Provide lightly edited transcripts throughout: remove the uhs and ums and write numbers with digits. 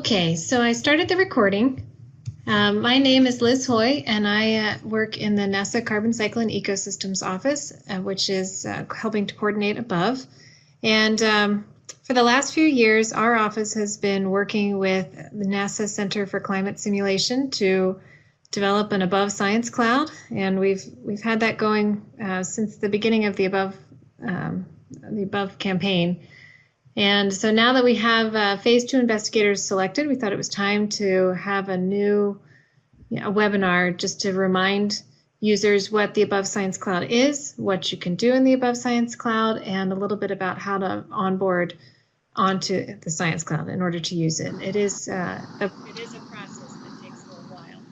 Okay, so I started the recording. My name is Liz Hoy, and I work in the NASA Carbon Cycle and Ecosystems Office, which is helping to coordinate ABoVE. And for the last few years, our office has been working with the NASA Center for Climate Simulation to develop an ABoVE Science Cloud, and we've had that going since the beginning of the ABoVE campaign. And so now that we have phase 2 investigators selected, we thought it was time to have a new webinar just to remind users what the ABoVE Science Cloud is, what you can do in the ABoVE Science Cloud, and a little bit about how to onboard onto the Science Cloud in order to use it. It is a process that takes a little while.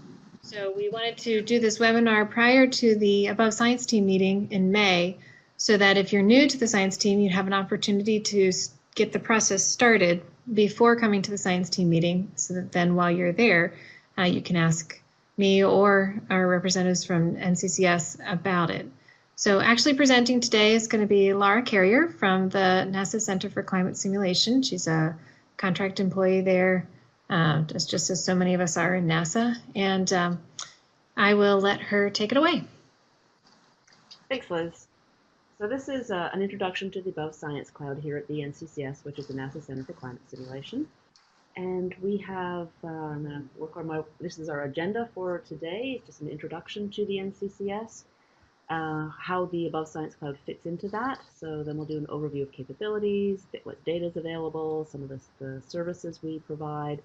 So we wanted to do this webinar prior to the ABoVE Science Team meeting in May, so that if you're new to the science team, you'd have an opportunity to get the process started before coming to the science team meeting, so that then while you're there, you can ask me or our representatives from NCCS about it. So actually presenting today is going to be Laura Carriere from the NASA Center for Climate Simulation. She's a contract employee there, just as so many of us are in NASA, and I will let her take it away. Thanks, Liz. So this is an introduction to the ABoVE Science Cloud here at the NCCS, which is the NASA Center for Climate Simulation. And we have, I'm going to work on this is our agenda for today. It's just an introduction to the NCCS, how the ABoVE Science Cloud fits into that. So then we'll do an overview of capabilities, what data is available, some of the services we provide,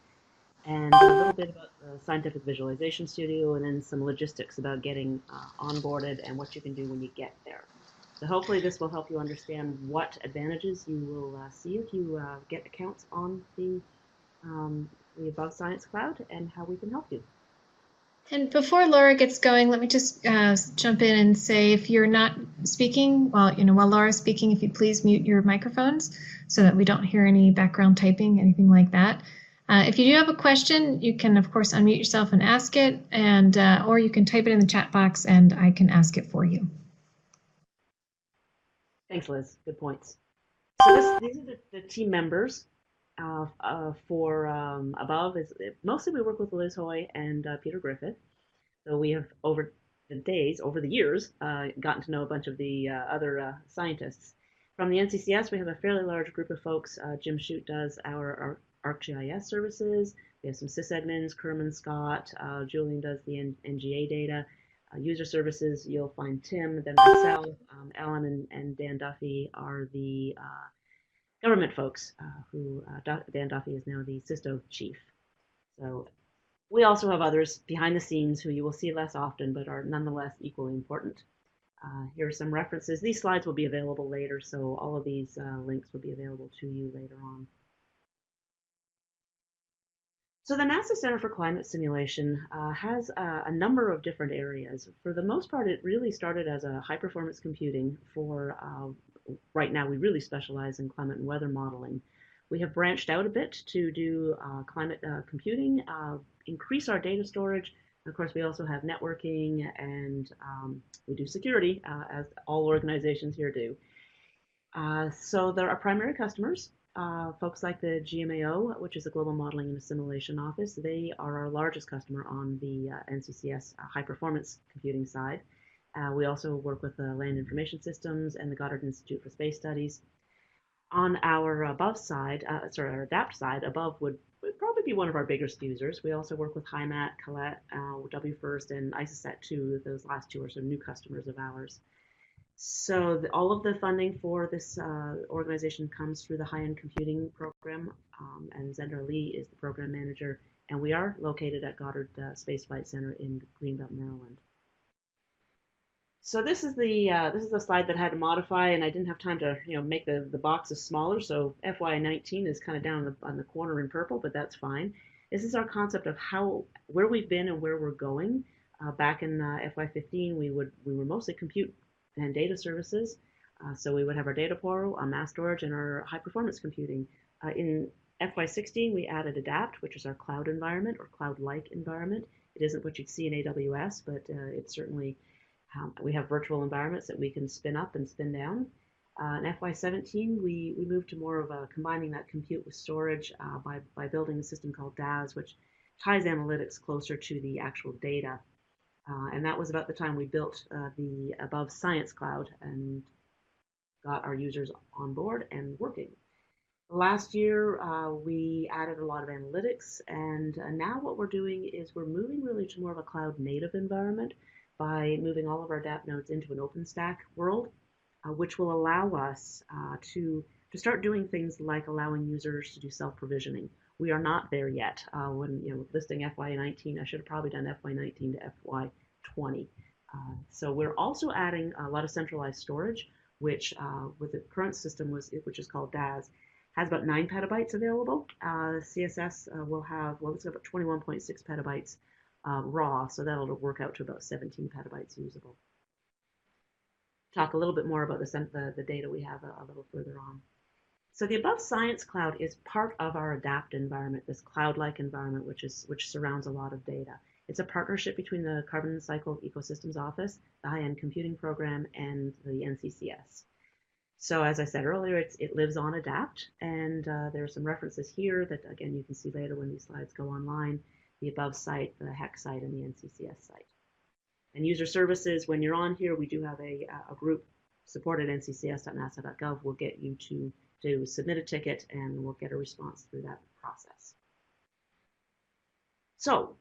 and a little bit about the Scientific Visualization Studio, and then some logistics about getting onboarded and what you can do when you get there. So hopefully this will help you understand what advantages you will see if you get accounts on the ABoVE Science Cloud, and how we can help you. And before Laura gets going, let me just jump in and say, if you're not speaking, while Laura's speaking, if you please mute your microphones so that we don't hear any background typing, anything like that. If you do have a question, you can of course unmute yourself and ask it, and or you can type it in the chat box and I can ask it for you. Thanks, Liz. Good points. So these are the team members for ABoVE. Mostly we work with Liz Hoy and Peter Griffith. So we have over the years, gotten to know a bunch of the other scientists. From the NCCS, we have a fairly large group of folks. Jim Shute does our ArcGIS services. We have some sysadmins, Kerman Scott. Julian does the NGA data. User services, you'll find Tim, then myself, Ellen and Dan Duffy are the government folks, Dan Duffy is now the SISTO chief. So we also have others behind the scenes who you will see less often, but are nonetheless equally important. Here are some references. These slides will be available later, so all of these links will be available to you later on. So the NASA Center for Climate Simulation has a number of different areas. For the most part, it really started as a high-performance computing for, right now we really specialize in climate and weather modeling. We have branched out a bit to do climate computing, increase our data storage. And of course, we also have networking, and we do security, as all organizations here do. So there are primary customers. Folks like the GMAO, which is the Global Modeling and Assimilation Office. They are our largest customer on the NCCS high-performance computing side. We also work with the Land Information Systems and the Goddard Institute for Space Studies. On our ABoVE side, our ADAPT side, ABoVE would probably be one of our biggest users. We also work with HIMAT, Colette, WFIRST, and ISOSET2. Those last two are some new customers of ours. So all of the funding for this organization comes through the High-End Computing Program, and Zender Lee is the program manager, and we are located at Goddard Space Flight Center in Greenbelt, Maryland. So this is the slide that I had to modify, and I didn't have time to make the boxes smaller. So FY19 is kind of down on the corner in purple, but that's fine. This is our concept of where we've been and where we're going. Back in FY15, we were mostly compute and data services. So we would have our data portal, our mass storage, and our high performance computing. In FY16, we added ADAPT, which is our cloud environment or cloud-like environment. It isn't what you'd see in AWS, but it's certainly, we have virtual environments that we can spin up and spin down. In FY17, we moved to more of a combining that compute with storage by building a system called DAS, which ties analytics closer to the actual data. And that was about the time we built the ABoVE Science Cloud and got our users on board and working. Last year, we added a lot of analytics, and now what we're doing is we're moving really to more of a cloud native environment by moving all of our DApp nodes into an OpenStack world, which will allow us to start doing things like allowing users to do self-provisioning. We are not there yet. When listing FY19, I should have probably done FY19 to FY20. So we're also adding a lot of centralized storage, which with the current system which is called DAS, has about 9 petabytes available. CSS will have, well, it's about 21.6 petabytes raw, so that'll work out to about 17 petabytes usable. Talk a little bit more about the data we have a little further on. So the ABoVE Science Cloud is part of our Adapt environment, this cloud-like environment which surrounds a lot of data. It's a partnership between the Carbon Cycle Ecosystems Office, the High-End Computing Program, and the NCCS. So as I said earlier, it lives on Adapt, and there are some references here that, again, you can see later when these slides go online, the ABoVE site, the HEC site, and the NCCS site. And user services, when you're on here, we do have a group, support at nccs.nasa.gov, will get you to submit a ticket, and we'll get a response through that process. So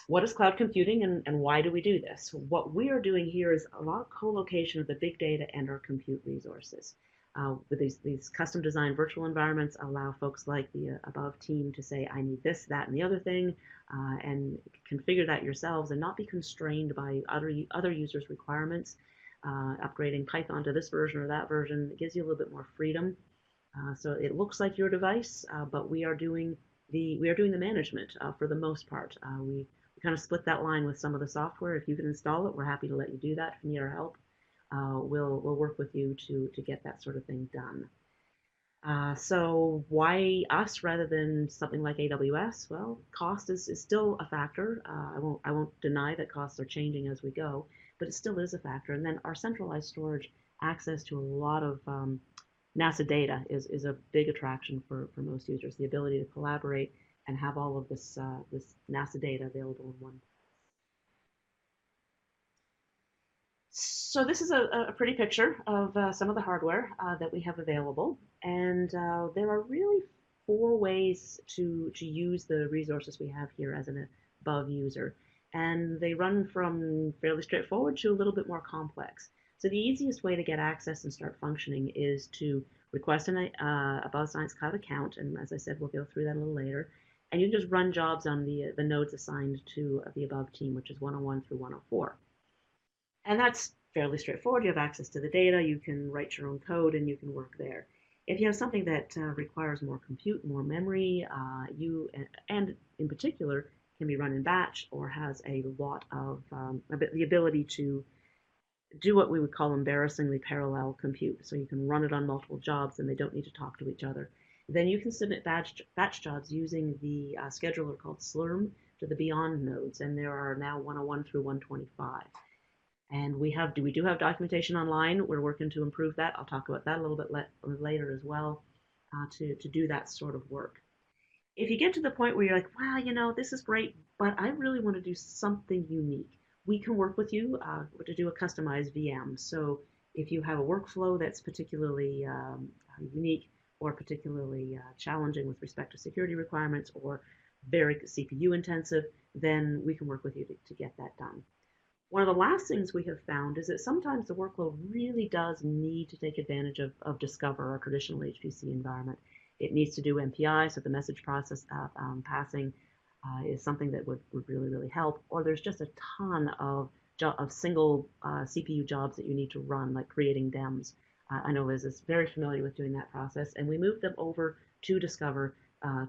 what is cloud computing, and why do we do this? What we are doing here is a lot of co-location of the big data and our compute resources. With these custom designed virtual environments allow folks like the ABoVE team to say, I need this, that, and the other thing, and configure that yourselves and not be constrained by other users' requirements. Upgrading Python to this version or that version, it gives you a little bit more freedom. So it looks like your device, but we are doing the management for the most part. We kind of split that line with some of the software. If you can install it, we're happy to let you do that. If you need our help, we'll work with you to get that sort of thing done. So why us rather than something like AWS? Well, cost is still a factor. I won't deny that costs are changing as we go, but it still is a factor. And then our centralized storage, access to a lot of NASA data is a big attraction for most users. The ability to collaborate and have all of this NASA data available in one place. So this is a pretty picture of some of the hardware that we have available, and there are really 4 ways to use the resources we have here as an ABoVE user, and they run from fairly straightforward to a little bit more complex. So the easiest way to get access and start functioning is to request an ABoVE Science Cloud account, and as I said, we'll go through that a little later. And you just run jobs on the nodes assigned to the ABoVE team, which is 101 through 104. And that's fairly straightforward. You have access to the data, you can write your own code, and you can work there. If you have something that requires more compute, more memory, and in particular can be run in batch or has a lot of the ability to do what we would call embarrassingly parallel compute. So you can run it on multiple jobs and they don't need to talk to each other. Then you can submit batch jobs using the scheduler called Slurm to the Beyond nodes, and there are now 101 through 125. And we do have documentation online. We're working to improve that. I'll talk about that a little bit later as well, to do that sort of work. If you get to the point where you're like, wow, this is great, but I really want to do something unique, we can work with you to do a customized VM. So if you have a workflow that's particularly unique or particularly challenging with respect to security requirements or very CPU intensive, then we can work with you to get that done. One of the last things we have found is that sometimes the workload really does need to take advantage of Discover, our traditional HPC environment. It needs to do MPI, so the message process passing is something that would really, really help. Or there's just a ton of single CPU jobs that you need to run, like creating DEMs. I know Liz is very familiar with doing that process, and we moved them over to Discover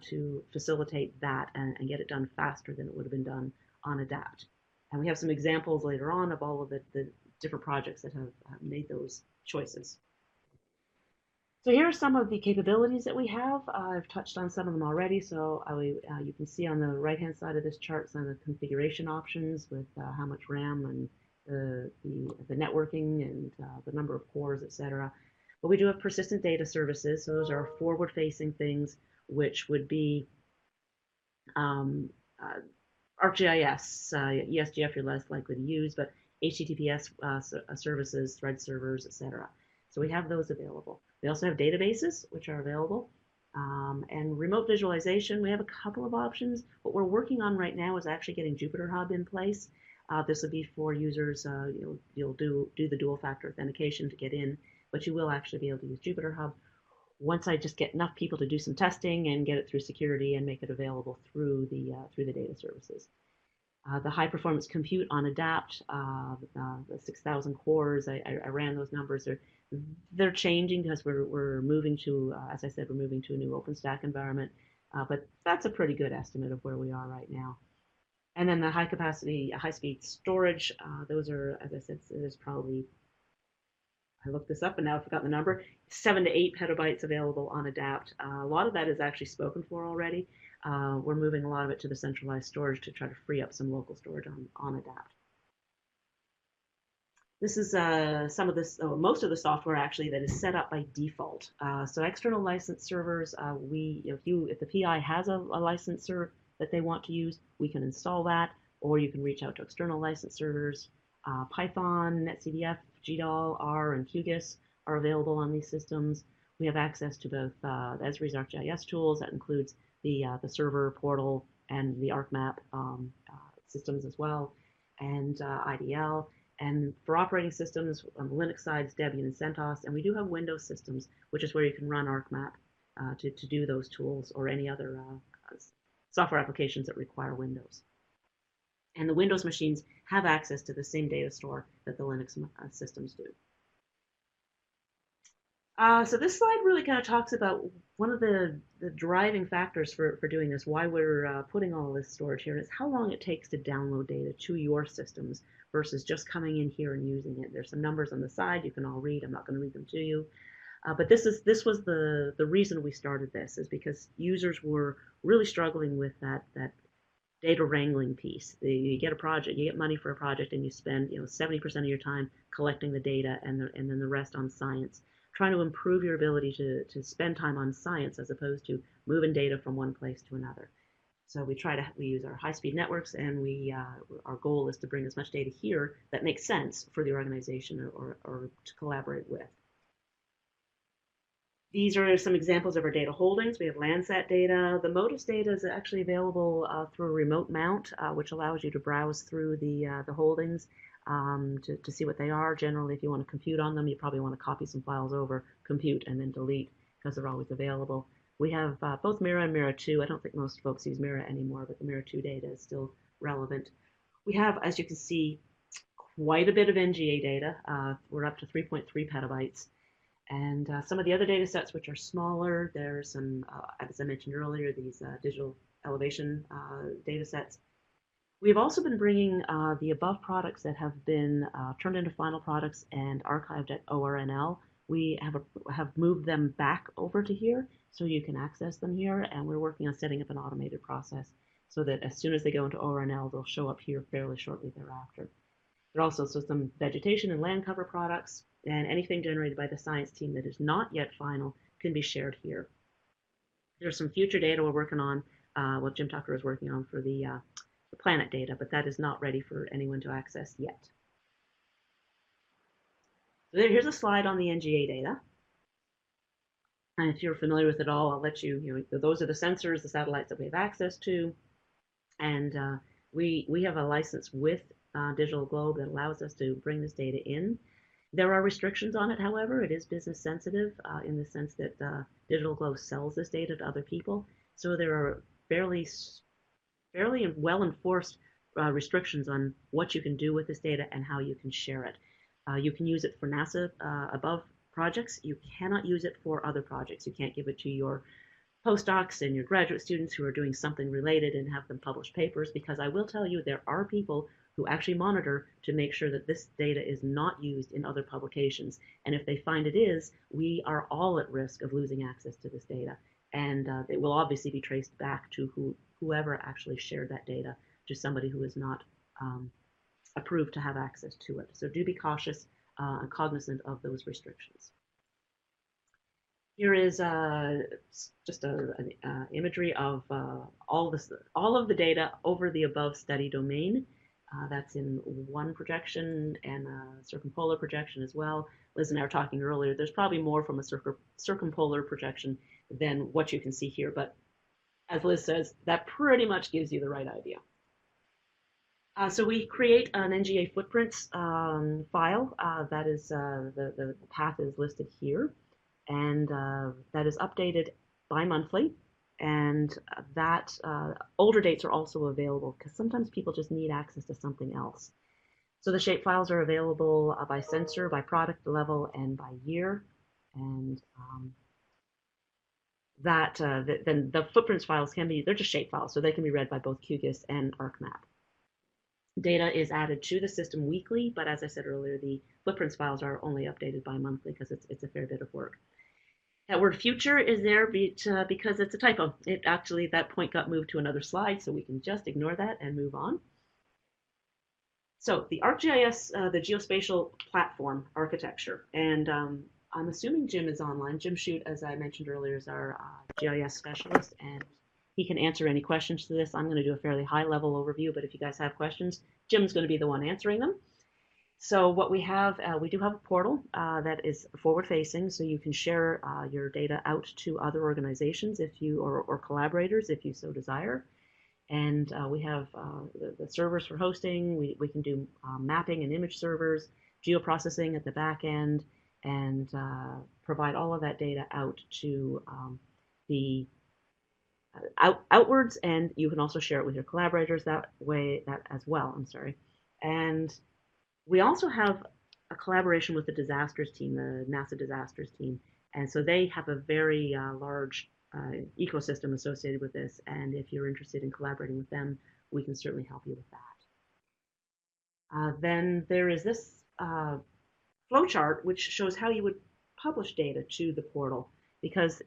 to facilitate that and get it done faster than it would have been done on Adapt. And we have some examples later on of all of the different projects that have made those choices. So here are some of the capabilities that we have. I've touched on some of them already. So you can see on the right-hand side of this chart some of the configuration options with how much RAM and the networking and the number of cores, etc. But we do have persistent data services. So those are forward-facing things, which would be um, uh, ArcGIS, ESGF you're less likely to use, but HTTPS services, thread servers, etc. So we have those available. We also have databases, which are available. And remote visualization, we have a couple of options. What we're working on right now is actually getting Jupyter Hub in place. This will be for users, you'll do the dual factor authentication to get in, but you will actually be able to use Jupyter Hub once I just get enough people to do some testing and get it through security and make it available through the data services. The high performance compute on ADaPT, the 6,000 cores, I ran those numbers. They're changing because we're moving to, as I said, we're moving to a new OpenStack environment. But that's a pretty good estimate of where we are right now. And then the high capacity, high speed storage, those are, as I said, there's probably, I looked this up and now I've forgotten the number, 7 to 8 petabytes available on ADaPT. A lot of that is actually spoken for already. We're moving a lot of it to the centralized storage to try to free up some local storage on ADaPT. This is some of this, most of the software actually that is set up by default. So external license servers, if the PI has a licenser that they want to use, we can install that, or you can reach out to external license servers. Python, NetCDF, GDAL, R, and QGIS are available on these systems. We have access to both Esri's ArcGIS tools. That includes the server portal and the ArcMap systems as well, and IDL. And for operating systems, on the Linux side, it's Debian and CentOS. And we do have Windows systems, which is where you can run ArcMap to do those tools or any other software applications that require Windows. And the Windows machines have access to the same data store that the Linux systems do. So this slide really kind of talks about one of the driving factors for doing this, why we're putting all this storage here, is how long it takes to download data to your systems versus just coming in here and using it. There's some numbers on the side you can all read. I'm not going to read them to you. But this was the reason we started this, is because users were really struggling with that data wrangling piece. You get a project, you get money for a project, and you spend 70% of your time collecting the data, and then the rest on science. Trying to improve your ability to spend time on science as opposed to moving data from one place to another. So we use our high-speed networks, and our goal is to bring as much data here that makes sense for the organization or to collaborate with. These are some examples of our data holdings. We have Landsat data. The MODIS data is actually available through a remote mount, which allows you to browse through the holdings to see what they are. Generally, if you want to compute on them, you probably want to copy some files over, compute, and then delete, because they're always available. We have both Mira and Mira 2. I don't think most folks use Mira anymore, but the Mira 2 data is still relevant. We have, as you can see, quite a bit of NGA data. We're up to 3.3 petabytes. And some of the other data sets, which are smaller, there's some, as I mentioned earlier, these digital elevation data sets. We've also been bringing the ABoVE products that have been turned into final products and archived at ORNL. We have moved them back over to here so you can access them here, and we're working on setting up an automated process so that as soon as they go into ORNL, they'll show up here fairly shortly thereafter. There are also some vegetation and land cover products, and anything generated by the science team that is not yet final can be shared here. There's some future data we're working on, what Jim Tucker is working on for the planet data, but that is not ready for anyone to access yet. So here's a slide on the NGA data. And if you're familiar with it all, I'll let you, those are the sensors, the satellites that we have access to. And we have a license with Digital Globe that allows us to bring this data in. There are restrictions on it, however. It is business sensitive in the sense that Digital Globe sells this data to other people. So there are fairly well enforced restrictions on what you can do with this data and how you can share it. You can use it for NASA ABoVE projects. You cannot use it for other projects. You can't give it to your postdocs and your graduate students who are doing something related and have them publish papers, because I will tell you there are people who actually monitor to make sure that this data is not used in other publications. And if they find it is, we are all at risk of losing access to this data. And it will obviously be traced back to whoever actually shared that data to somebody who is not approved to have access to it. So do be cautious and cognizant of those restrictions. Here is just an imagery of all of the data over the above study domain. That's in one projection and a circumpolar projection as well. Liz and I were talking earlier. There's probably more from a circumpolar projection than what you can see here, but as Liz says, that pretty much gives you the right idea. So we create an NGA footprints file. That is the path is listed here, and that is updated bi-monthly. And that older dates are also available because sometimes people just need access to something else. So the shape files are available by sensor, by product level, and by year. And then the footprints files they're just shape files, so they can be read by both QGIS and ArcMap. Data is added to the system weekly, but as I said earlier, the footprints files are only updated bi-monthly because it's a fair bit of work. That word future is there because it's a typo. That point got moved to another slide, so we can just ignore that and move on. So the ArcGIS, the geospatial platform architecture, and I'm assuming Jim is online. Jim Shute, as I mentioned earlier, is our GIS specialist, and he can answer any questions to this. I'm going to do a fairly high-level overview, but if you guys have questions, Jim's going to be the one answering them. So what we have, we do have a portal that is forward-facing, so you can share your data out to other organizations or collaborators if you so desire. And we have the servers for hosting. We can do mapping and image servers, geoprocessing at the back end, and provide all of that data out to the outwards. And you can also share it with your collaborators that as well. I'm sorry. And we also have a collaboration with the disasters team, the NASA disasters team. And so they have a very large ecosystem associated with this. And if you're interested in collaborating with them, we can certainly help you with that. Then there is this flowchart, which shows how you would publish data to the portal, because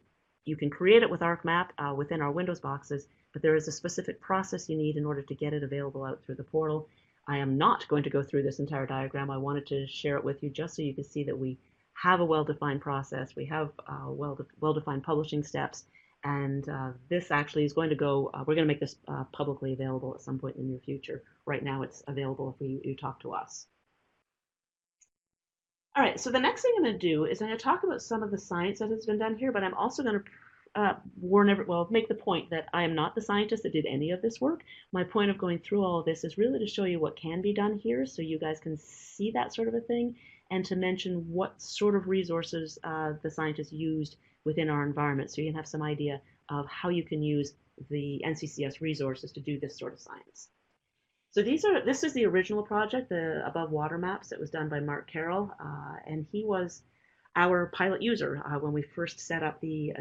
you can create it with ArcMap within our Windows boxes, but there is a specific process you need in order to get it available out through the portal. I am not going to go through this entire diagram. I wanted to share it with you just so you can see that we have a well-defined process. We have well-defined publishing steps, and this actually is going to go, we're going to make this publicly available at some point in the near future. Right now it's available if you talk to us. All right, so the next thing I'm going to do is I'm going to talk about some of the science that has been done here, but I'm also going to make the point that I am not the scientist that did any of this work. My point of going through all of this is really to show you what can be done here so you guys can see that sort of a thing, and to mention what sort of resources the scientists used within our environment so you can have some idea of how you can use the NCCS resources to do this sort of science. So this is the original project, the above water maps that was done by Mark Carroll, and he was our pilot user when we first set up the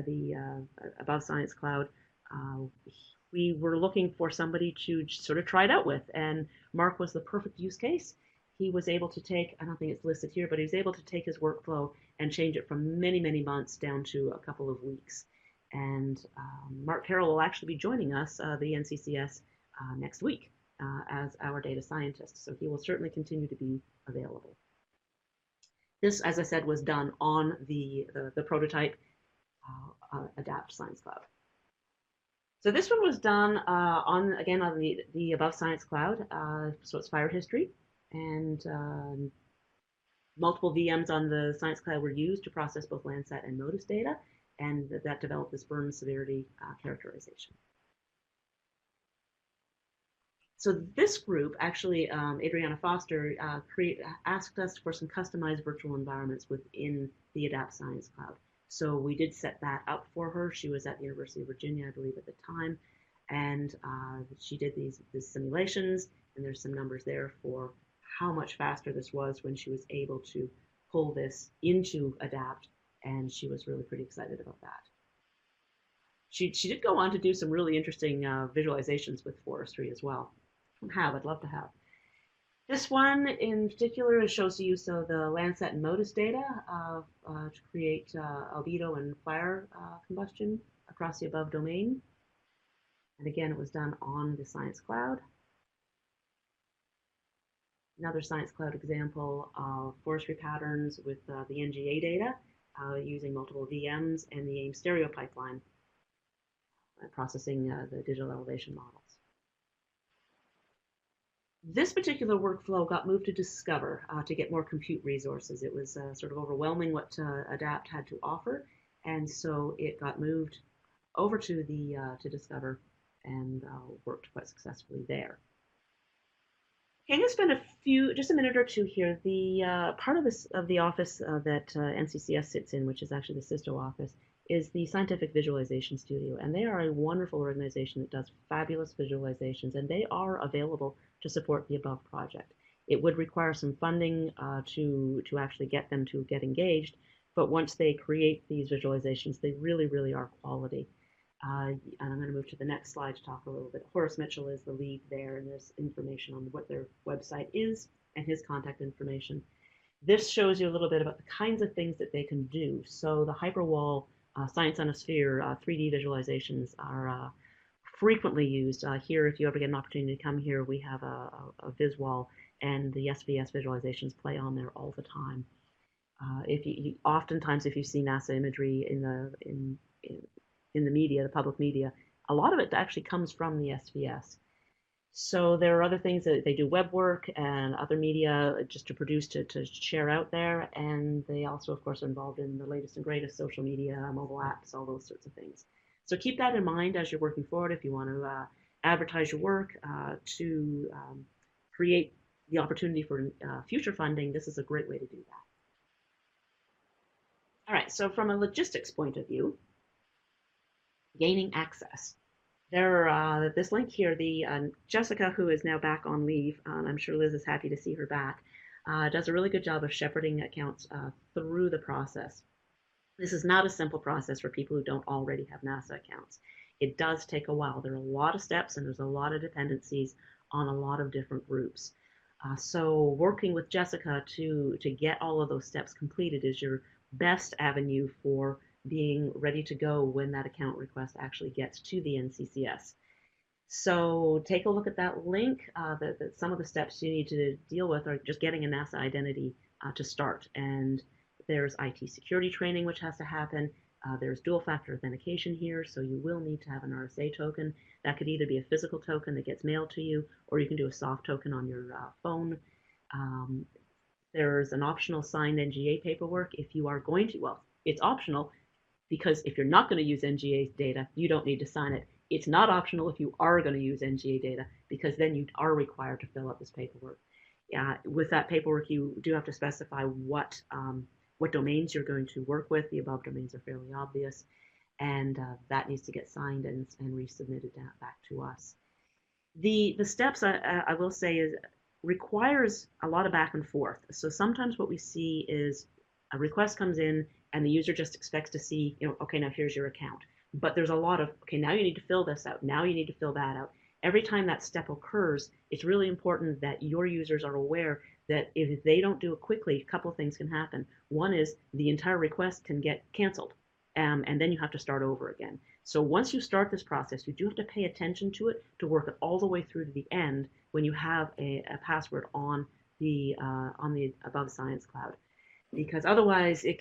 Above Science Cloud. We were looking for somebody to sort of try it out with, and Mark was the perfect use case. He was able to take, I don't think it's listed here, but he was able to take his workflow and change it from many, many months down to a couple of weeks. And Mark Carroll will actually be joining us, the NCCS, next week as our data scientist. So he will certainly continue to be available. This, as I said, was done on the prototype Adapt Science Cloud. So this one was done on the Above Science Cloud. So it's fire history, and multiple VMs on the Science Cloud were used to process both Landsat and MODIS data, and that developed this burn severity characterization. So this group, actually, Adriana Foster, asked us for some customized virtual environments within the Adapt Science Cloud. So we did set that up for her. She was at the University of Virginia, I believe, at the time, and she did these simulations, and there's some numbers there for how much faster this was when she was able to pull this into Adapt, and she was really pretty excited about that. She did go on to do some really interesting visualizations with forestry as well. I'd love to have. This one in particular shows the use of the Landsat and MODIS data to create albedo and fire combustion across the above domain. And again, it was done on the Science Cloud. Another Science Cloud example of forestry patterns with the NGA data. using multiple VMs and the AIM stereo pipeline, processing the digital elevation models. This particular workflow got moved to Discover to get more compute resources. It was sort of overwhelming what ADAPT had to offer, and so it got moved over to Discover and worked quite successfully there. Okay, I'm going to spend just a minute or two here. The part of the office that NCCS sits in, which is actually the SISTO office, is the Scientific Visualization Studio, and they are a wonderful organization that does fabulous visualizations, and they are available to support the ABoVE project. It would require some funding to actually get them to get engaged, but once they create these visualizations, they really, really are quality. And I'm going to move to the next slide to talk a little bit. Horace Mitchell is the lead there, and there's information on what their website is and his contact information. This shows you a little bit about the kinds of things that they can do. So the Hyperwall Science on a Sphere 3D visualizations are frequently used. Here, if you ever get an opportunity to come here, we have a VisWall, and the SVS visualizations play on there all the time. Oftentimes, if you see NASA imagery in the media, the public media, a lot of it actually comes from the SVS. So there are other things that they do, web work and other media just to produce, to share out there. And they also, of course, are involved in the latest and greatest social media, mobile apps, all those sorts of things. So keep that in mind as you're working forward. If you want to advertise your work, to create the opportunity for future funding, this is a great way to do that. All right, so from a logistics point of view, gaining access. This link here, Jessica, who is now back on leave, I'm sure Liz is happy to see her back, does a really good job of shepherding accounts through the process. This is not a simple process for people who don't already have NASA accounts. It does take a while. There are a lot of steps, and there's a lot of dependencies on a lot of different groups. So working with Jessica to get all of those steps completed is your best avenue for being ready to go when that account request actually gets to the NCCS. So take a look at that link. Some of the steps you need to deal with are just getting a NASA identity to start. And there's IT security training, which has to happen. There's dual factor authentication here, so you will need to have an RSA token. That could either be a physical token that gets mailed to you, or you can do a soft token on your phone. There's an optional signed NGA paperwork if you are going to, well, it's optional, because if you're not going to use NGA data, you don't need to sign it. It's not optional if you are going to use NGA data, because then you are required to fill out this paperwork. With that paperwork, you do have to specify what domains you're going to work with. The ABoVE domains are fairly obvious, and that needs to get signed and resubmitted back to us. The steps, I will say, requires a lot of back and forth. So sometimes what we see is a request comes in, and the user just expects to see, okay, now here's your account. But there's a lot of, okay, now you need to fill this out. Now you need to fill that out. Every time that step occurs, it's really important that your users are aware that if they don't do it quickly, a couple of things can happen. One is the entire request can get canceled, and then you have to start over again. So once you start this process, you do have to pay attention to it to work it all the way through to the end when you have a password on the ABoVE Science Cloud. Because otherwise it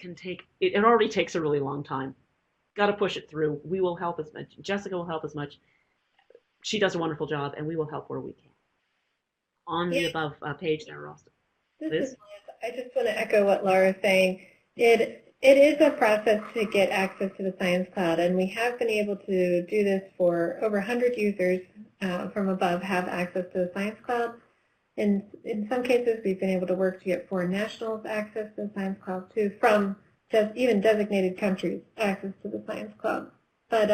already takes a really long time. Got to push it through. We will help as much. Jessica will help as much. She does a wonderful job, and we will help where we can. On the ABoVE page there also. Liz? I just want to echo what Laura's saying. It is a process to get access to the Science Cloud, and we have been able to do this for over 100 users from ABoVE have access to the Science Cloud. In some cases, we've been able to work to get foreign nationals access to the Science Cloud too, from even designated countries access to the Science Cloud. But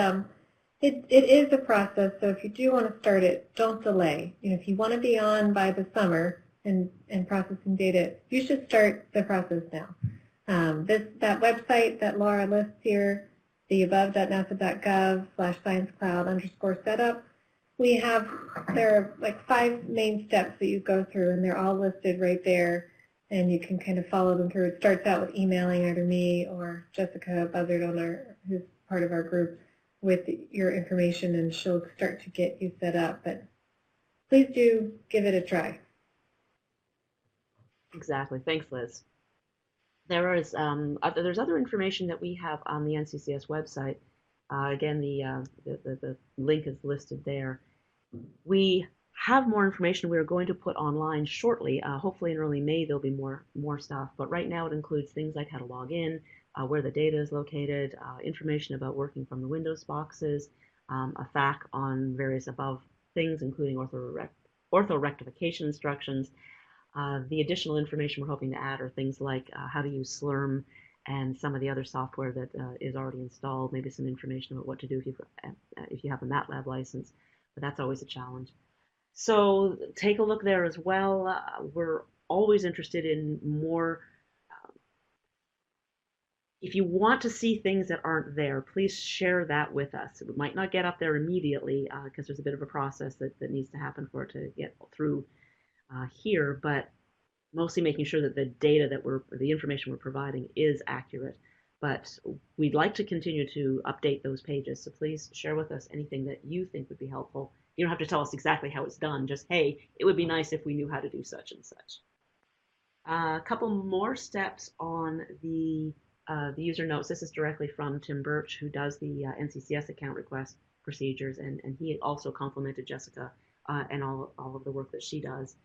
it is a process, so if you do want to start it, don't delay. If you want to be on by the summer and processing data, you should start the process now. That website that Laura lists here, the above.nasa.gov/sciencecloud_setup, there are like 5 main steps that you go through, and they're all listed right there, and you can kind of follow them through. It starts out with emailing either me or Jessica Buzzard, who's part of our group, with your information, and she'll start to get you set up. But please do give it a try. Exactly. Thanks, Liz. there's other information that we have on the NCCS website. Again, the link is listed there. We have more information we are going to put online shortly. Hopefully in early May there'll be more stuff, but right now it includes things like how to log in, where the data is located, information about working from the Windows boxes, a FAQ on various above things, including orthorectification instructions. The additional information we're hoping to add are things like how to use Slurm and some of the other software that is already installed, maybe some information about what to do if you have a MATLAB license, but that's always a challenge. So take a look there as well. We're always interested in more. If you want to see things that aren't there, please share that with us. It might not get up there immediately because there's a bit of a process that needs to happen for it to get through here, but mostly making sure that the data the information we're providing is accurate. But we'd like to continue to update those pages, so please share with us anything that you think would be helpful. You don't have to tell us exactly how it's done, just, hey, it would be nice if we knew how to do such and such. A couple more steps on the user notes. This is directly from Tim Birch, who does the NCCS account request procedures, and he also complimented Jessica and all of the work that she does.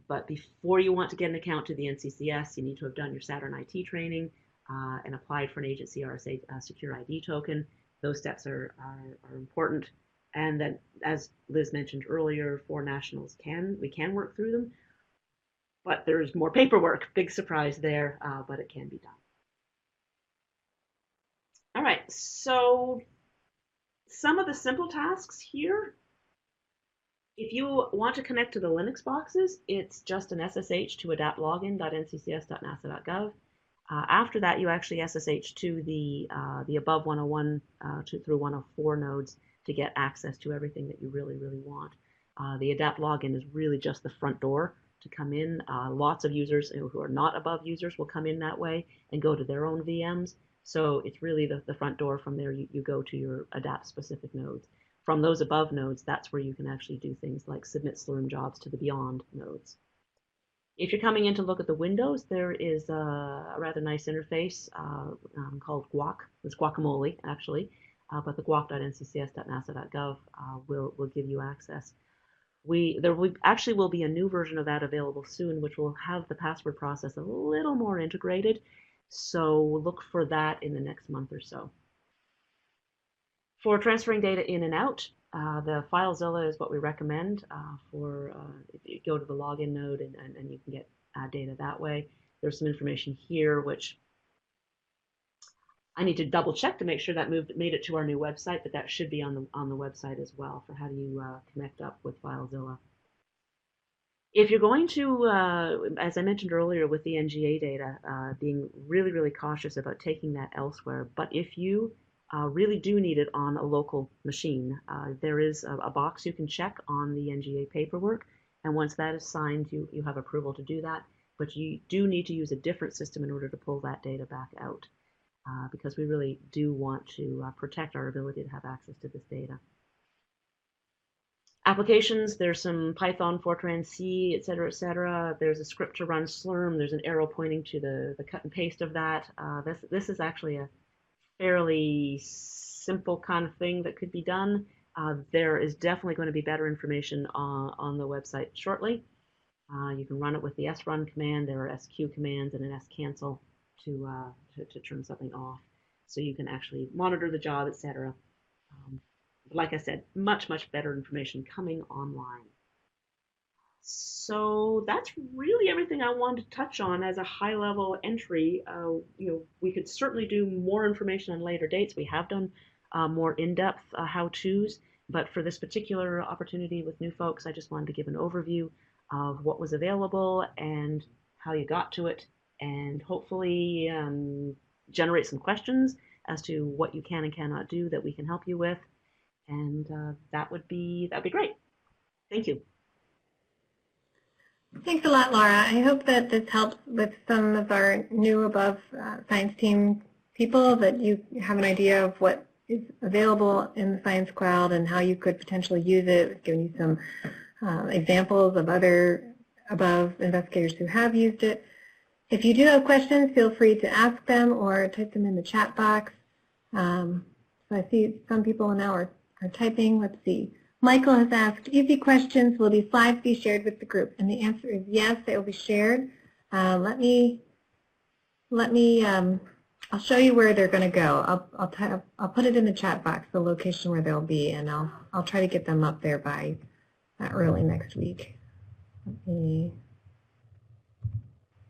But before you want to get an account to the NCCS, you need to have done your Saturn IT training and applied for an agency RSA secure ID token. Those steps are important. And then, as Liz mentioned earlier, for nationals we can work through them, but there's more paperwork. Big surprise there, but it can be done. All right, so some of the simple tasks here. If you want to connect to the Linux boxes, it's just an SSH to adaptlogin.nccs.nasa.gov. After that, you actually SSH to the ABoVE 101 through 104 nodes to get access to everything that you really, really want. The adapt login is really just the front door to come in. Lots of users who are not ABoVE users will come in that way and go to their own VMs. So it's really the front door. From there, you go to your adapt specific nodes. From those ABoVE nodes, that's where you can actually do things like submit Slurm jobs to the Beyond nodes. If you're coming in to look at the windows, there is a rather nice interface called Guac. It's Guacamole, actually, but the guac.nccs.nasa.gov will give you access. There actually will be a new version of that available soon, which will have the password process a little more integrated. So look for that in the next month or so. For transferring data in and out, the FileZilla is what we recommend if you go to the login node and you can get data that way. There's some information here which I need to double check to make sure that made it to our new website, but that should be on the website as well for how do you connect up with FileZilla. If you're going to, as I mentioned earlier with the NGA data, being really, really cautious about taking that elsewhere, but if you really do need it on a local machine, there is a box you can check on the NGA paperwork, and once that is signed, you have approval to do that, but you do need to use a different system in order to pull that data back out, because we really do want to protect our ability to have access to this data. Applications, there's some Python, Fortran, C, et cetera, There's a script to run Slurm. There's an arrow pointing to the cut and paste of that. This is actually a fairly simple kind of thing that could be done. There is definitely going to be better information on the website shortly. You can run it with the srun command. There are sq commands and an scancel to turn something off. So you can actually monitor the job, etc. Like I said, much, much better information coming online. So that's really everything I wanted to touch on as a high-level entry. We could certainly do more information on later dates. We have done more in-depth how-tos, but for this particular opportunity with new folks, I just wanted to give an overview of what was available and how you got to it, and hopefully generate some questions as to what you can and cannot do that we can help you with. And that'd be great. Thank you. Thanks a lot, Laura. I hope that this helps with some of our new ABoVE science team people, that you have an idea of what is available in the Science Cloud and how you could potentially use it. We've given you some examples of other ABoVE investigators who have used it. If you do have questions, feel free to ask them or type them in the chat box. So I see some people now are typing. Let's see. Michael has asked, easy questions, will these slides be shared with the group? And the answer is yes, they will be shared. Let me, I'll show you where they're going to go. I'll put it in the chat box, the location where they'll be, and I'll try to get them up there by early next week. And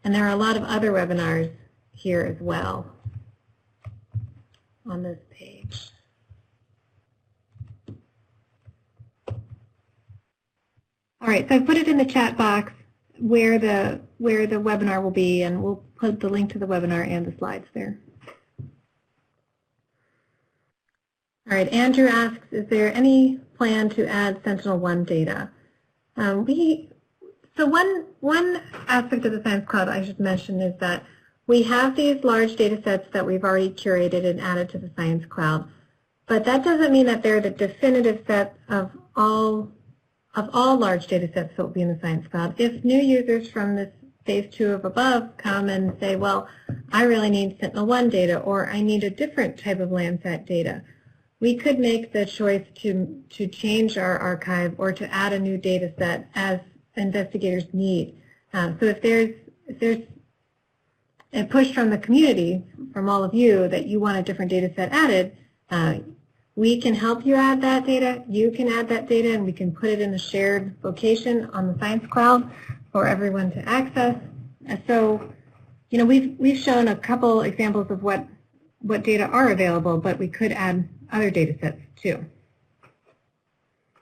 there are a lot of other webinars here as well on this page. All right, so I've put it in the chat box where the webinar will be, and we'll put the link to the webinar and the slides there. All right, Andrew asks, is there any plan to add Sentinel-1 data? So one aspect of the Science Cloud I should mention is that we have these large data sets that we've already curated and added to the Science Cloud, but that doesn't mean that they're the definitive set of all large data sets that will be in the Science Cloud. If new users from this phase 2 of ABoVE come and say, well, I really need Sentinel-1 data, or I need a different type of Landsat data, we could make the choice to change our archive or to add a new data set as investigators need. So if there's a push from the community, from all of you, that you want a different data set added, we can help you add that data, you can add that data, and we can put it in a shared location on the Science Cloud for everyone to access. So, you know, we've shown a couple examples of what data are available, but we could add other data sets too.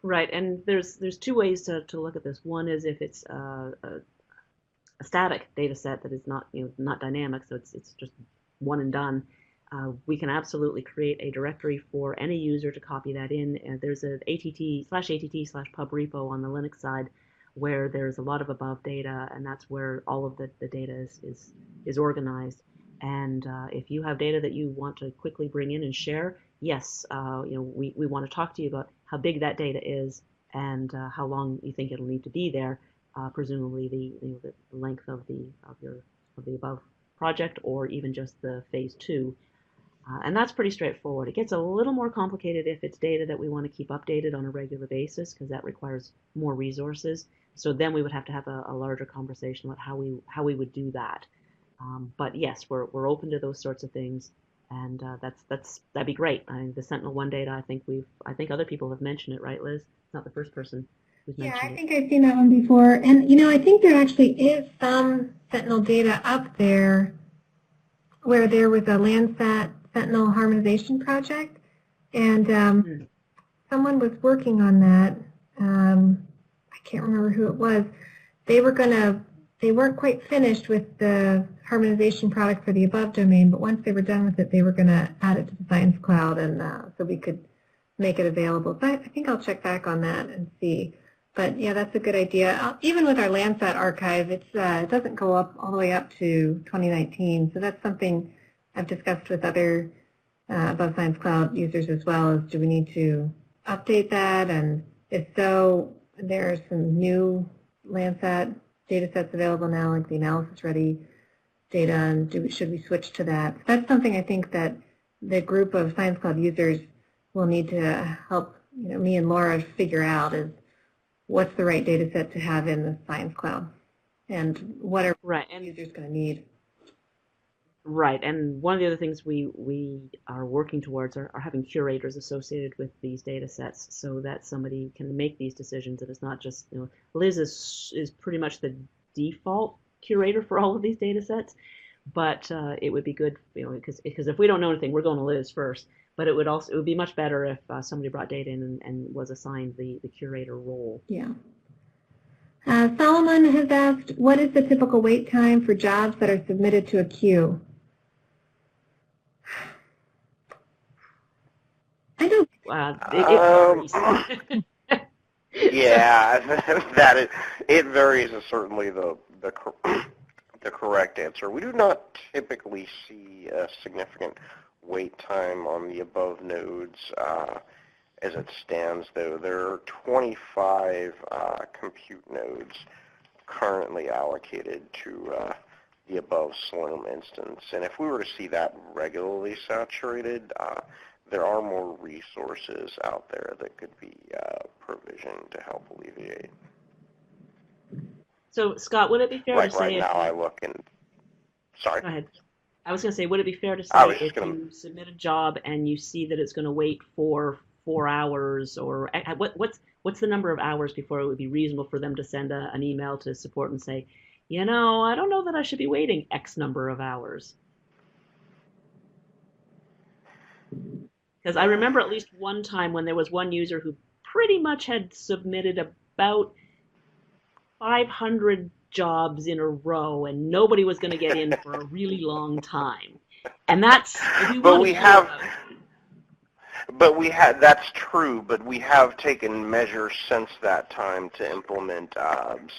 Right, and there's two ways to look at this. One is if it's a static data set that is not not dynamic, so it's just one and done. We can absolutely create a directory for any user to copy that in. And there's an att/pub repo on the Linux side where there's a lot of ABoVE data, and that's where all of the data is organized. And if you have data that you want to quickly bring in and share, yes, we want to talk to you about how big that data is and how long you think it'll need to be there. Presumably the length of the ABoVE project, or even just the phase 2. And that's pretty straightforward. It gets a little more complicated if it's data that we want to keep updated on a regular basis, because that requires more resources. So then we would have to have a larger conversation about how we would do that. But yes, we're open to those sorts of things, and that'd be great. I mean, the Sentinel-1 data, I think other people have mentioned it, right, Liz? It's not the first person who's mentioned it. Yeah, I think I've seen that one before, and I think there actually is some Sentinel data up there where there was a Landsat Sentinel harmonization project, and someone was working on that. I can't remember who it was. They weren't quite finished with the harmonization product for the ABoVE domain, but once they were done with it, they were going to add it to the Science Cloud, and so we could make it available. So I think I'll check back on that and see. But yeah, that's a good idea. Even with our Landsat archive, it doesn't go up all the way up to 2019. So that's something I've discussed with other ABoVE Science Cloud users as well, is do we need to update that? And if so, there are some new Landsat data sets available now, like the analysis-ready data, and should we switch to that? That's something I think that the group of Science Cloud users will need to help me and Laura figure out, is what's the right data set to have in the Science Cloud, and what are users going to need. Right, and one of the other things we are working towards are having curators associated with these data sets, so that somebody can make these decisions, and it's not just, Liz is pretty much the default curator for all of these data sets, but it would be good, because if we don't know anything, we're going to Liz first. But it would be much better if somebody brought data in and was assigned the curator role. Yeah. Solomon has asked, what is the typical wait time for jobs that are submitted to a queue? I don't. It varies. Yeah, it varies is certainly the correct answer. We do not typically see a significant wait time on the ABoVE nodes as it stands, though. There are 25 compute nodes currently allocated to the above Sloan instance. And if we were to see that regularly saturated, there are more resources out there that could be provisioned to help alleviate. So, Scott, would it be fair to say Right now I look and, sorry. Go ahead. I was going to say, would it be fair to say if you submit a job and you see that it's going to wait for 4 hours, or what's the number of hours before it would be reasonable for them to send an email to support and say, I don't know that I should be waiting X number of hours? Because I remember at least one time when there was one user who pretty much had submitted about 500 jobs in a row, and nobody was going to get in for a really long time. And that's that's true, but we have taken measures since that time to implement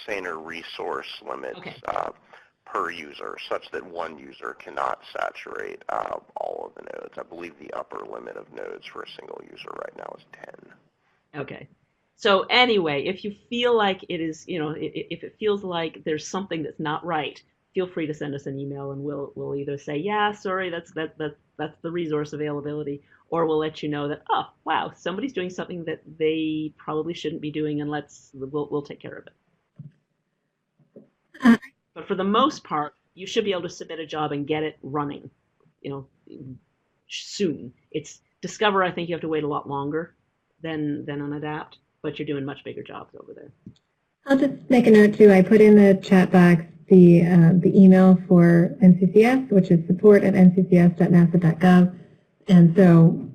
saner resource limits per user, such that one user cannot saturate all of the nodes. I believe the upper limit of nodes for a single user right now is 10. Okay. So anyway, if you feel like it is, if it feels like there's something that's not right, feel free to send us an email, and we'll either say, yeah, sorry, that's the resource availability, or we'll let you know that, oh, wow, somebody's doing something that they probably shouldn't be doing, and we'll take care of it. But for the most part, you should be able to submit a job and get it running, soon. It's Discover, I think you have to wait a lot longer than on Adapt, but you're doing much bigger jobs over there. I'll just make a note too. I put in the chat box the email for NCCS, which is support@nccs.nasa.gov. And so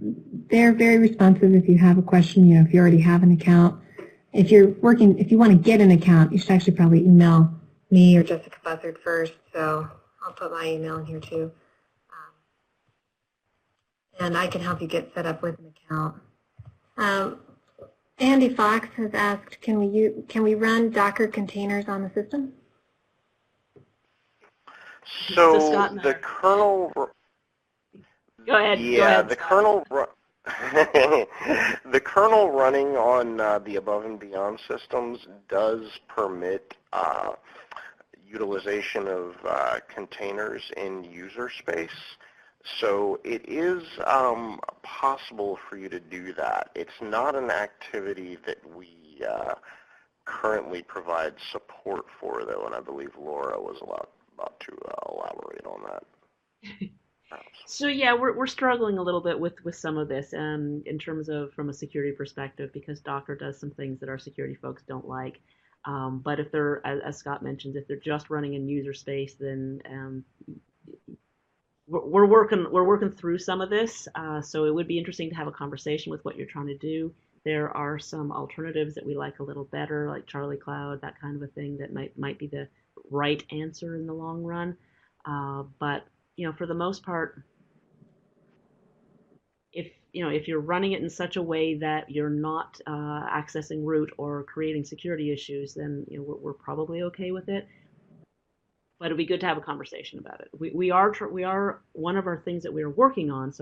they're very responsive if you have a question, if you already have an account. If you want to get an account, you should actually probably email me or Jessica Buzzard first. So I'll put my email in here too. And I can help you get set up with an account. Andy Fox has asked, can we run Docker containers on the system? So the kernel. Go ahead. Yeah, go ahead, the kernel. The kernel running on the Above and Beyond systems does permit utilization of containers in user space. So it is possible for you to do that. It's not an activity that we currently provide support for, though, and I believe Laura was about to elaborate on that. So yeah, we're struggling a little bit with some of this in terms of from a security perspective, because Docker does some things that our security folks don't like. But if they're, as Scott mentioned, if they're just running in user space, then we're working through some of this. So it would be interesting to have a conversation with what you're trying to do. There are some alternatives that we like a little better, like Charlie Cloud, that kind of a thing that might be the right answer in the long run. But for the most part, if you're running it in such a way that you're not accessing root or creating security issues, then we're probably okay with it. But it'd be good to have a conversation about it. We are one of our things that we are working on,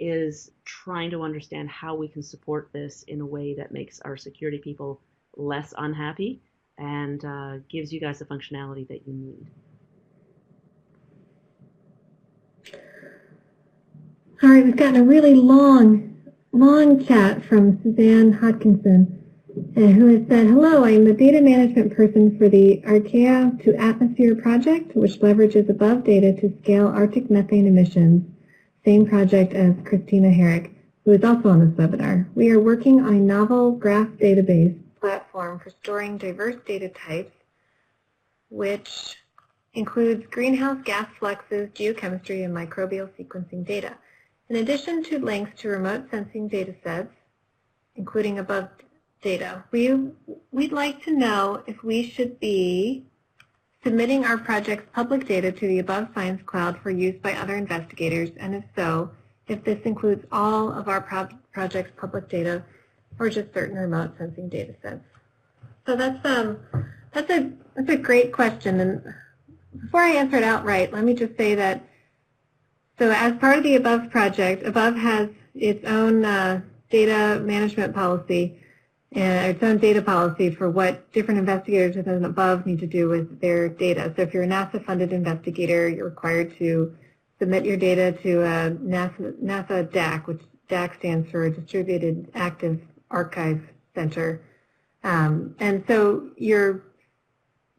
is trying to understand how we can support this in a way that makes our security people less unhappy and gives you guys the functionality that you need. All right, we've gotten a really long chat from Suzanne Hodkinson, who has said, hello, I'm the data management person for the Archaea to Atmosphere project, which leverages ABoVE data to scale Arctic methane emissions. Same project as Christina Herrick, who is also on this webinar. We are working on a novel graph database platform for storing diverse data types, which includes greenhouse gas fluxes, geochemistry, and microbial sequencing data. In addition to links to remote sensing data sets, including ABoVE data, we'd like to know if we should be submitting our project's public data to the ABoVE Science Cloud for use by other investigators, and if so, if this includes all of our project's public data or just certain remote sensing data sets. So that's a great question, and before I answer it outright, let me just say that so as part of the ABoVE project, ABoVE has its own data management policy, its own data policy for what different investigators within ABoVE need to do with their data. So if you're a NASA-funded investigator, you're required to submit your data to a NASA DAC, which DAC stands for Distributed Active Archive Center. And so your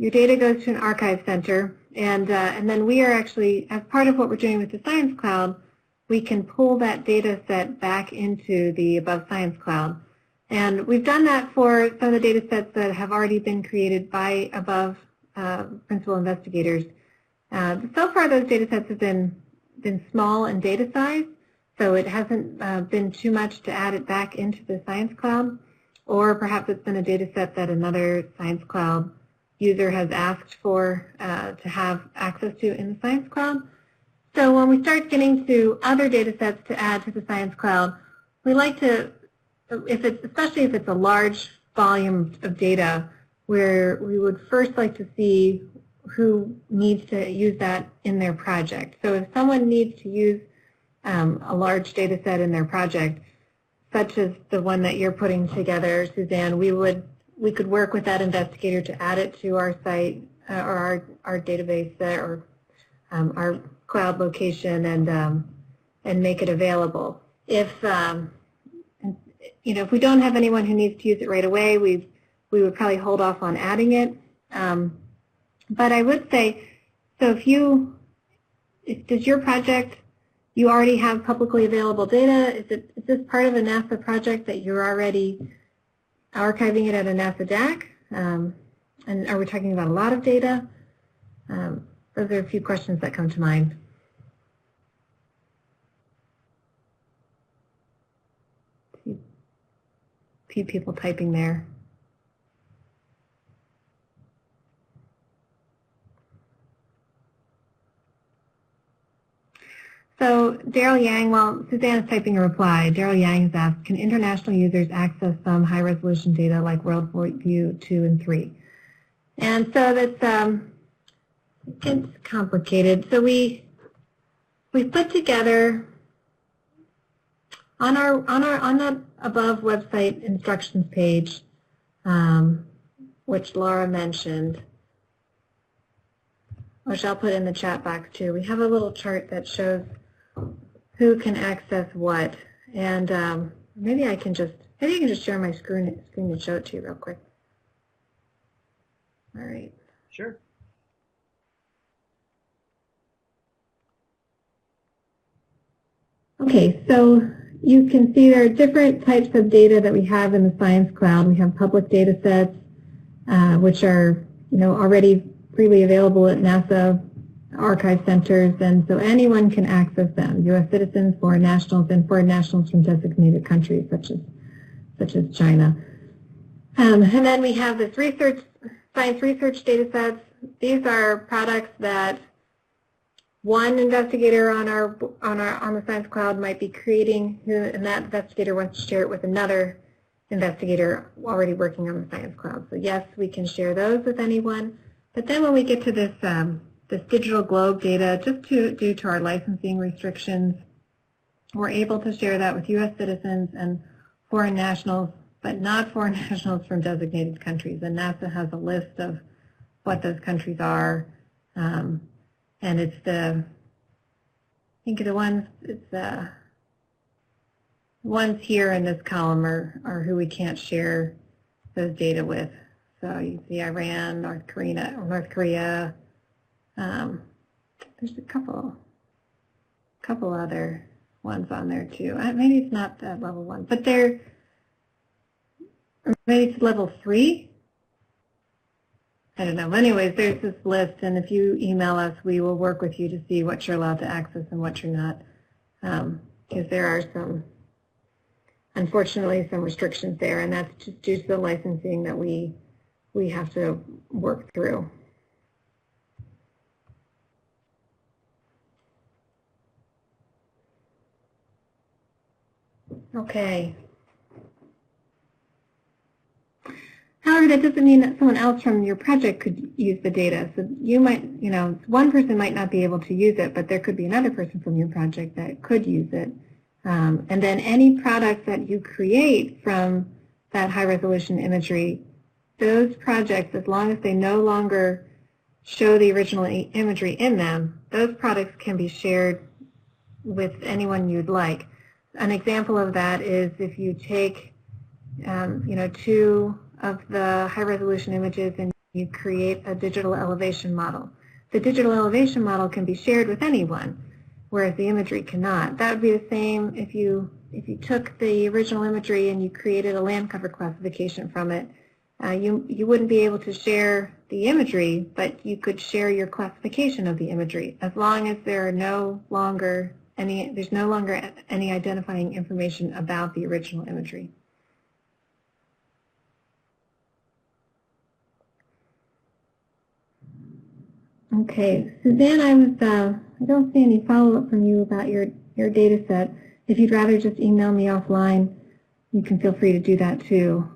data goes to an archive center, and then we are actually, as part of what we're doing with the Science Cloud, we can pull that data set back into the ABoVE Science Cloud. And we've done that for some of the data sets that have already been created by ABoVE principal investigators. So far, those data sets have been small in data size, so it hasn't been too much to add it back into the Science Cloud, or perhaps it's been a data set that another Science Cloud user has asked for to have access to in the Science Cloud. So when we start getting to other data sets to add to the Science Cloud, we like to, especially if it's a large volume of data, where we would first like to see who needs to use that in their project. So if someone needs to use a large data set in their project, such as the one that you're putting together, Suzanne, we could work with that investigator to add it to our site or our database or our cloud location and make it available. If if we don't have anyone who needs to use it right away, we would probably hold off on adding it. But I would say, so does your project, you already have publicly available data? Is this part of a NASA project that you're already archiving it at a NASA DAC? And are we talking about a lot of data? Those are a few questions that come to mind. A few people typing there. So Daryl Yang, while Suzanne is typing a reply, Daryl Yang has asked, can international users access some high-resolution data like Worldview 2 and 3? And so that's it's complicated. So we put together on the ABoVE website instructions page, which Laura mentioned, which I'll put in the chat box too. We have a little chart that shows who can access what, and maybe I can just share my screen and show it to you real quick. All right. Sure. Okay, so you can see there are different types of data that we have in the Science Cloud. We have public data sets, which are already freely available at NASA archive centers, and so anyone can access them, U.S. citizens, foreign nationals, and foreign nationals from designated countries such as China. And then we have this science research data sets. These are products that one investigator on the Science Cloud might be creating, and that investigator wants to share it with another investigator already working on the Science Cloud. So yes, we can share those with anyone. But then when we get to this digital globe data, just due to our licensing restrictions, we're able to share that with U.S. citizens and foreign nationals, but not foreign nationals from designated countries. And NASA has a list of what those countries are. And it's the ones here in this column are who we can't share those data with. So you see Iran, North Korea. There's a couple other ones on there too. Maybe it's not that level 1, but maybe it's level 3. I don't know. Anyways, there's this list, and if you email us, we will work with you to see what you're allowed to access and what you're not, because there are unfortunately, some restrictions there, and that's just due to the licensing that we have to work through. Okay. However, that doesn't mean that someone else from your project could use the data. So you might, one person might not be able to use it, but there could be another person from your project that could use it. And then any products that you create from that high-resolution imagery, those projects, as long as they no longer show the original imagery in them, those products can be shared with anyone you'd like. An example of that is if you take, two of the high-resolution images and you create a digital elevation model. The digital elevation model can be shared with anyone, whereas the imagery cannot. That would be the same if you took the original imagery and you created a land cover classification from it. You wouldn't be able to share the imagery, but you could share your classification of the imagery, as long as there's no longer any identifying information about the original imagery. Okay, Suzanne, I don't see any follow-up from you about your data set. If you'd rather just email me offline, you can feel free to do that too.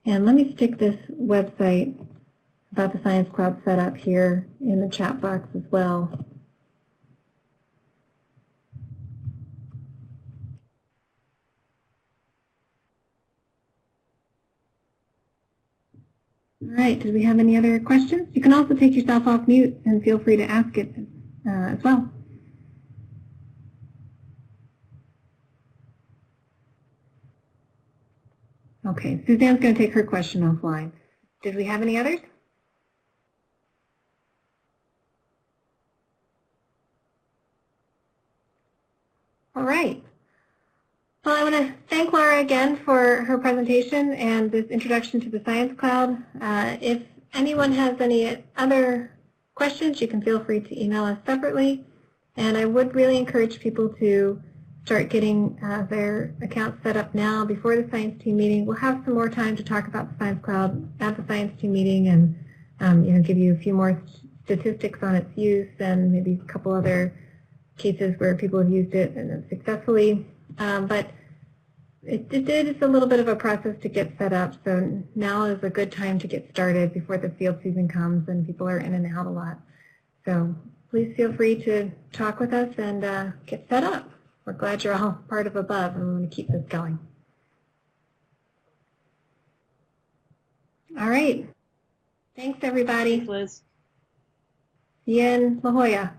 And let me stick this website about the Science Cloud setup here in the chat box as well. All right, do we have any other questions? You can also take yourself off mute and feel free to ask it as well. Okay, Suzanne's going to take her question offline. Did we have any others? All right. Well, I want to thank Laura again for her presentation and this introduction to the Science Cloud. If anyone has any other questions, you can feel free to email us separately. And I would really encourage people to start getting their accounts set up now before the Science Team meeting. We'll have some more time to talk about the Science Cloud at the Science Team meeting and give you a few more statistics on its use and maybe a couple other cases where people have used it and successfully. But it is a little bit of a process to get set up, so now is a good time to get started before the field season comes and people are in and out a lot. So please feel free to talk with us and get set up. We're glad you're all part of ABoVE, and we want to keep this going. All right. Thanks, everybody. Thanks, Liz. See you in La Jolla.